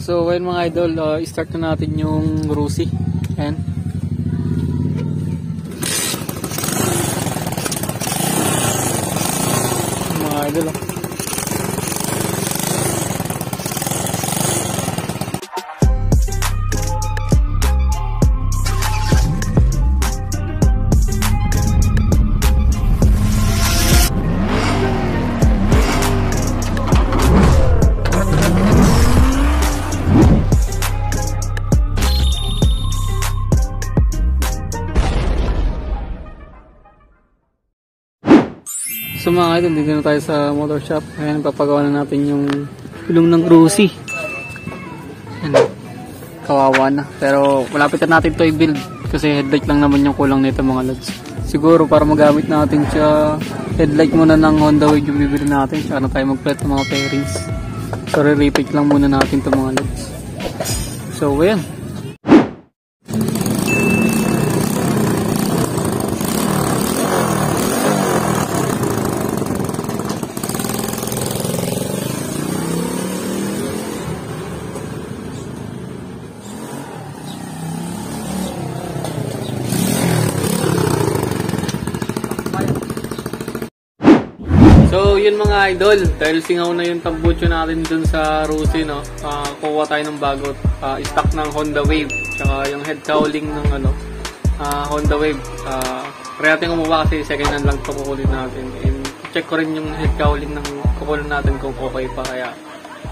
So ayun mga idol, start na natin yung Rusi. Ayan. Mga idol. So mga idol, dito na tayo sa motor shop. Ayan, papagawa na natin yung gulong ng Rusi. Ayan, kawawa na. Pero malapit na natin ito i-build kasi headlight lang naman yung kulang nito mga lods. Siguro para magamit natin siya, headlight muna ng Honda Wave yung bibili natin. Saka na tayo mag-flat ng mga pairings. So re-repeat lang muna natin ito mga lods. So ayan. So yun mga idol, dahil singaw na yung tambucho natin dun sa Rusi, no? Kukuha tayo ng bago stock ng Honda Wave, tsaka yung head cowling ng Honda Wave. Kaya natin kumuha kasi second hand lang ito kukunin natin, and check ko rin yung head cowling ng kukunin natin kung okay pa, kaya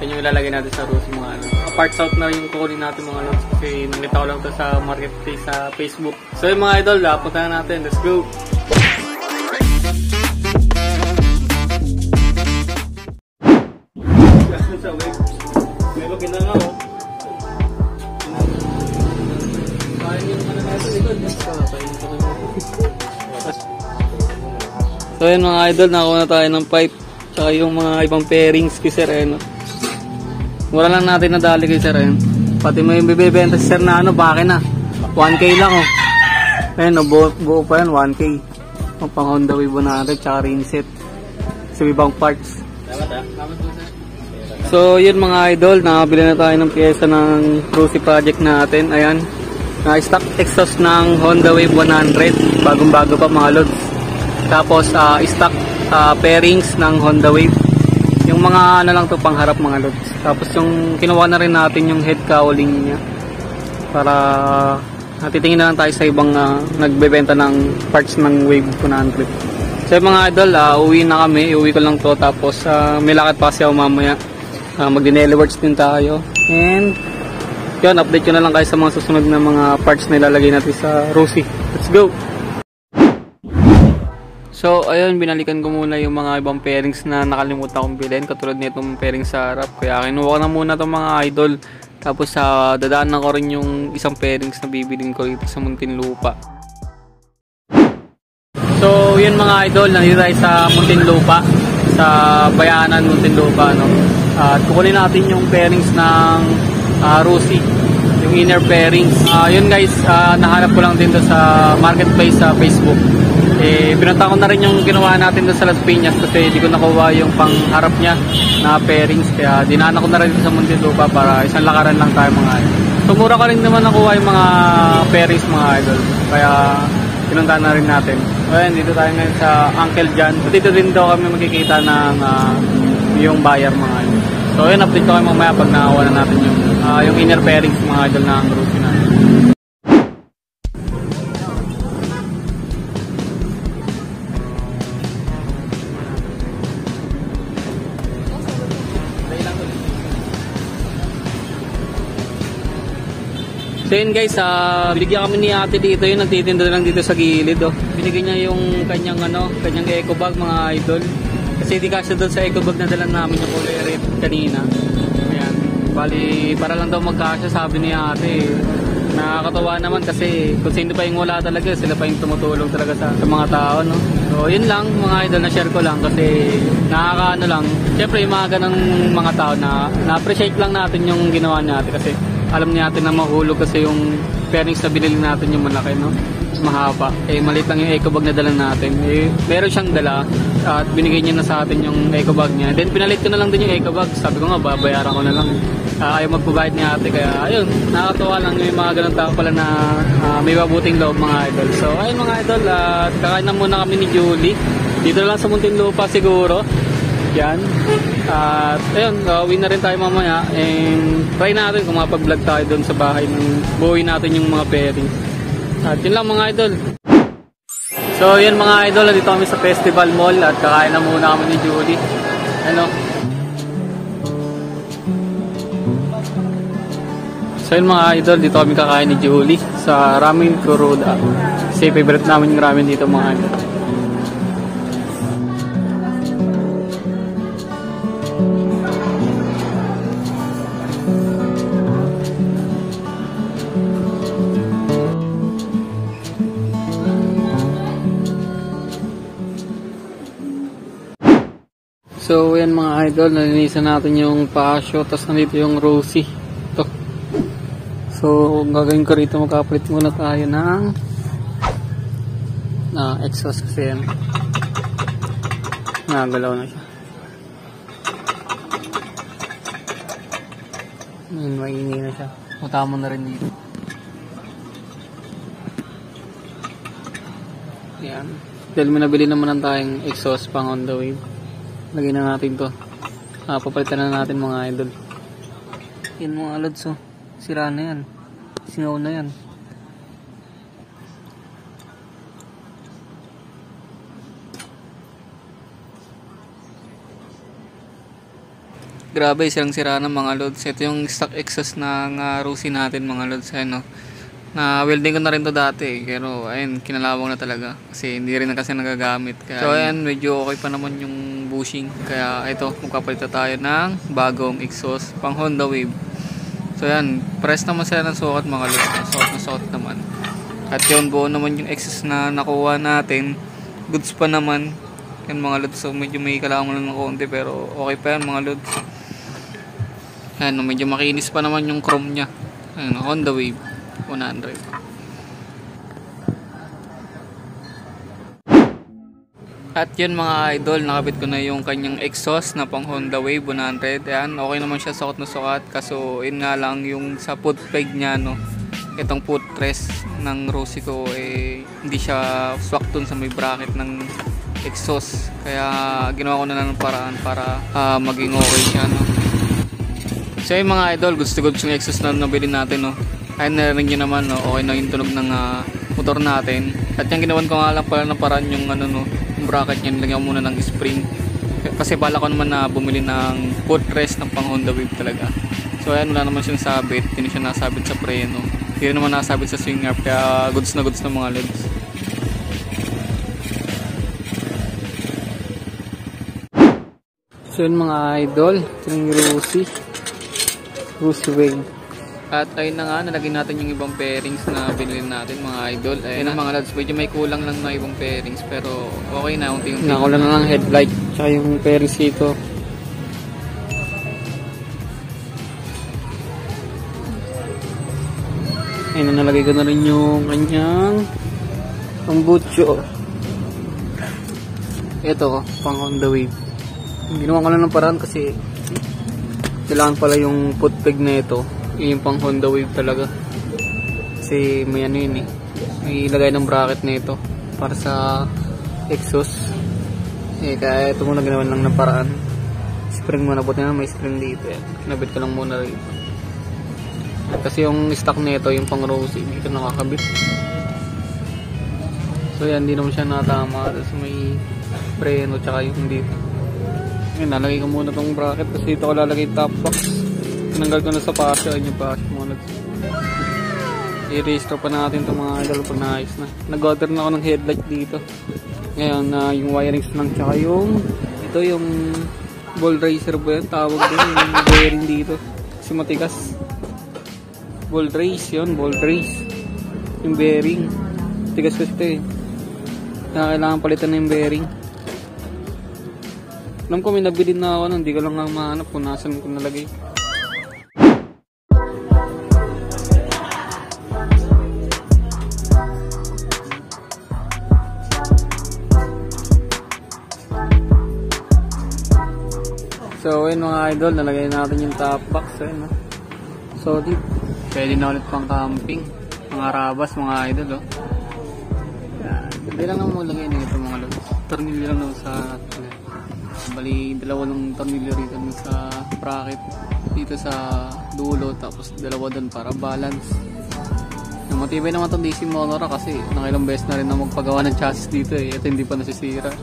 yun yung ilalagay natin sa Rusi mga parts out na yung kukunin natin mga lods, kasi nakita ko lang ito sa marketplace sa Facebook. So yun mga idol, punta na natin, let's go! Sa wave. May lookin na nga oh. So yun mga idol, nakuha na tayo ng pipe tsaka yung mga ibang pairings kay Sir Eno. Mura lang natin nadali kay Sir Eno. Pati may bibibenta si Sir na bakit na 1K lang oh. Ayun oh, buo pa yan 1K. Ang pang Honda Wave natin tsaka ring set sa ibang parts. Salamat po sir. So yun mga idol, nakabili na tayo ng pyesa ng Rusi project natin. Ayan, stock exhaust ng Honda Wave 100, bagong bago pa mga lods. Tapos stock pairings ng Honda Wave. Yung mga lang to pangharap mga lods. Tapos yung kinuha na rin natin yung head cowling niya, para titingin na lang tayo sa ibang nagbebenta ng parts ng Wave 100. So mga idol, uwi na kami, uwi ko lang to. Tapos may lakad pa kasi ako mamaya. Mag-dinelly works din tayo, and yun, update ko na lang kayo sa mga susunod na mga parts na ilalagay natin sa Rusi. Let's go! So ayun, binalikan ko muna yung mga ibang pairings na nakalimutan kong bilhin, katulad nitong pairing sa harap, kaya kinuha ko na muna itong mga idol. Tapos dadaanan ko rin yung isang pairings na bibilin ko dito sa Muntinlupa. So yun mga idol, nandito tayo sa Muntinlupa, sa Bayanan Muntinlupa, no? At kukunin natin yung pairings ng Rusi, yung inner pairings. Yun guys, nahanap ko lang din doon sa marketplace sa Facebook. Pinunta ko na rin yung ginawa natin doon sa Las Piñas kasi hindi ko nakuha yung pangharap niya na pairings. Kaya dinaanan ko na rin sa Muntinlupa para isang lakaran lang tayo mga idol. So mura ka rin naman nakuha yung mga pairings mga idol, kaya pinunta na rin natin. Ayan, dito tayo ngayon sa Uncle John. So dito din daw kami makikita ng yung buyer mga idol. So yun, update ko kayo mamaya pag nakakuha na natin yung inner pairings mga idol na ang Rusi natin. So yun guys, binigyan kami ni ate dito, yung nagtitinda lang dito sa gilid oh. Binigyan niya yung kanyang eco bag mga idol. Kasi di kasi doon sa eco bag na dala namin yung kulay red kanina. Ayan, bali para lang daw magkasya sabi ni ate. Nakakatawa naman kasi kung sino pa yung wala talaga, sila pa yung tumutulong talaga sa mga tao, no? So yun lang mga idol, na share ko lang kasi nakakaano lang. Siyempre yung mga ganang mga tao na-appreciate lang natin yung ginawa ni ate kasi alam niya natin na mahulog kasi yung pairings na binili natin yung malaki, no? Mahaba. Maliit lang yung eco bag na dala natin. Meron siyang dala at binigay niya na sa atin yung eco bag niya. Then pinalit ko na lang din yung eco bag. Sabi ko nga, babayaran ko na lang. ayaw magbabayad ni ate. Kaya ayun, nakakatuwa lang yung mga ganun tao pala na may mabuting loob mga idol. So ayun mga idol, kakain na muna kami ni Julie. Dito lang sa Muntinlupa siguro. Yan. At ayun, uwi na rin tayo mamaya. And try natin kung mapag-vlog tayo doon sa bahay ng buuin natin yung mga pairing. At yun lang mga idol. So yun mga idol, dito kami sa Festival Mall at kakain na muna kami ni Julie. Ano? So yun mga idol, dito kami kakain ni Julie sa Ramen Kuroda. Kasi favorite namin yung ramen dito mga idol. So yan mga idol, nalinisan natin yung pasyo, tapos nandito yung Rosie. Ito. So gagawin ko rito, magkapalit muna tayo ng exhaust kasi yan. Nagalaw na siya. Yan, maingay na siya. Utama na rin dito. Yan. Dahil may nabili naman tayong exhaust pang on the wave. Lagyan na natin to. Papalitan na natin mga idol. Yan mga lods, oh. Sira na yan. Singaw na yan. Grabe, sirang-sira na mga lods. Ito yung stock exhaust ng Rosie natin mga lods. Ayun, no? Na welding ko na rin to dati, pero ayun, kinalawang na talaga kasi hindi rin na kasi nagagamit. Kaya, so ayan, medyo okay pa naman yung bushing. Kaya ito, magpapalit tayo ng bagong exhaust pang Honda Wave. So ayan, press naman sila ng sukat mga lods. Sukat na sukat naman. At yun, buo naman yung exhaust na nakuha natin. Goods pa naman yan mga lods. So medyo may kailangan lang ng konti, pero okay pa yan mga lods. Ayan, medyo makinis pa naman yung chrome nya. Ayan, Honda Wave 100. At yun mga idol, nakabit ko na yung kanyang exhaust na pang Honda Wave 100. Ayan, okay naman siya, sukat na sukat. Kaso yun nga lang yung sa foot peg nya, no, itong footrest ng Rosie ko, hindi siya swak dun sa may bracket ng exhaust. Kaya ginawa ko na lang ng paraan para maging okay siya, no. So yung mga idol, gusto yung exhaust na nabili natin, no. Ayun, narinig nyo naman, no, okay na yung tunog ng motor natin. At yung ginawan ko nga lang pala ng paraan yung no, yung bracket niya, nilagyan ko muna ng spring. Kasi bala ko naman na bumili ng footrest ng pang Honda Wave talaga. So ayan, wala naman siyang sabit, hindi siya nasabit sa preno, hindi rin naman nasabit sa swing arm, kaya goods na mga legs. So yun mga idol, ito yung Rosie Wave. At ayun na nga, nalagyan natin yung ibang pairings na binili natin mga idol. Ayun ang mga lads, medyo may kulang lang na ibang pairings, pero okay na, unti-unti. Nakulang na lang headlight, tsaka yung pairings dito. Ayun na, nalagay ko na rin yung kanyang pambutso. Ito, pang Honda Wave. Ginawa ko lang ng paraan kasi kailangan pala yung foot peg na ito. Yung pang Honda Wave talaga. Kasi may ano yun may ilagay ng bracket na ito para sa exhaust. Kaya ito muna ginawan lang ng paraan. Spring muna, buti na may spring dito. Kinabit ko lang muna rito. Kasi yung stock na ito, yung pang Rosie, hindi ito nakakabit. So yan, hindi naman siya natama. Tapos may preno tsaka yung dito. Ngayon, nalagay ko muna tong bracket kasi dito ko lalagay top box. Tinanggal ko na sa pasyo, ayun yung pasyo mga lods. I-restore pa natin itong mga idol pag naayos na. Nag-order na ako ng headlight dito. Ngayon, yung wirings lang, tsaka yung ito yung ball racer ba yan? Tawag din yung bearing dito. Kasi matigas. Ball race yun, ball race. Yung bearing. Tigas kasi ito kailangan palitan na yung bearing. Alam ko may nabili na ako, hindi ko lang nga mahanap kung nasan ko nalagay. So ayun mga idol, nalagay natin yung top box. Ayun, solid. Pwede na ulit pang camping. Mga rabas, mga idol, oh. Yan. Hindi lang naman mulagay na ito mga lods. Tornilyo lang naman sa... Bali, dalawa ng tornilyo rito sa bracket. Dito sa dulo, tapos dalawa doon para balance. Matibay naman itong DC motor kasi nakailang beses na rin na magpagawa ng chassis dito eh. Ito hindi pa nasisira.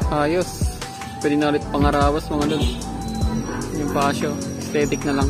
Ayos. Pwede na ulit pangarawas mga lods. Yung pasyo. Aesthetic na lang.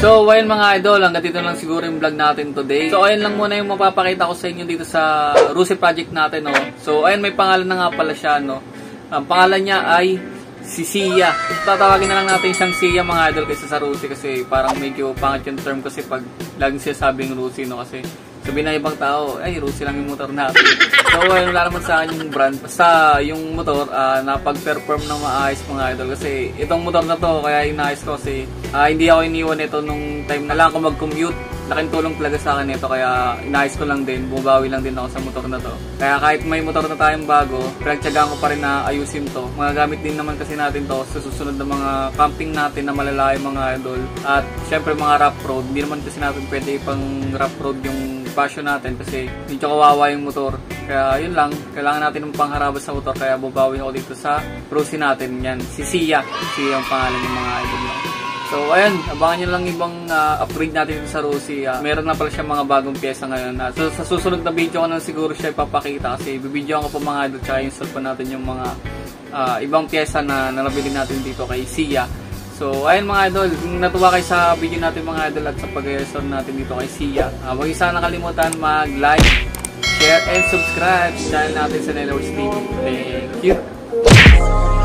So, ayun mga idol, hanggang dito lang siguro yung vlog natin today. So, ayun lang muna yung mapapakita ko sa inyo dito sa Rusi project natin, no. So, ayun, may pangalan na nga pala siya, no. Ang pangalan niya ay si Sia. Tatawagin na lang natin siyang Sia mga idol kaysa sa Rusi kasi parang medyo pangit yung term kasi pag laging sinasabing Rusi, no, kasi sabihin ng ibang tao, ay, Rusi lang yung motor natin. So, ayun, wala naman sa akin yung brand. Basta yung motor, napag-perform ng maayos mga idol. Kasi itong motor na to, kaya inaayos ko kasi hindi ako iniwan ito nung time na lang ako mag-commute. Laking tulong talaga sa akin ito, kaya inaayos ko lang din, bumabawi lang din ako sa motor na to. Kaya kahit may motor na tayong bago, pinagtyagaan ko pa rin na ayusin to. Magagamit din naman kasi natin to sa susunod na mga camping natin na malalayo mga idol. At syempre mga rough road, hindi naman kasi natin pwede ipang rough road yung passion natin kasi medyo kawawa yung motor. Kaya yun lang, kailangan natin ng pangharabas sa motor, kaya bubawi ako dito sa Rusi natin. Yan, si Sia. Sia ang pangalan ng mga idol lang. So ayun, abangan nyo lang ibang upgrade natin dito sa Rusi. Meron na pala siya mga bagong pyesa ngayon. So sa susunod na video ko na siguro siya ipapakita kasi bibidyoan ko pa mga idol tsaka install pa natin yung mga ibang pyesa na nabili natin dito kay Sia. So ayun mga idol, kung natuwa kayo sa video natin mga idol at sa pag-install natin dito kay Sia, huwag sana nakalimutan mag-like, share, and subscribe sa channel natin sa Nelworks TV. Thank you!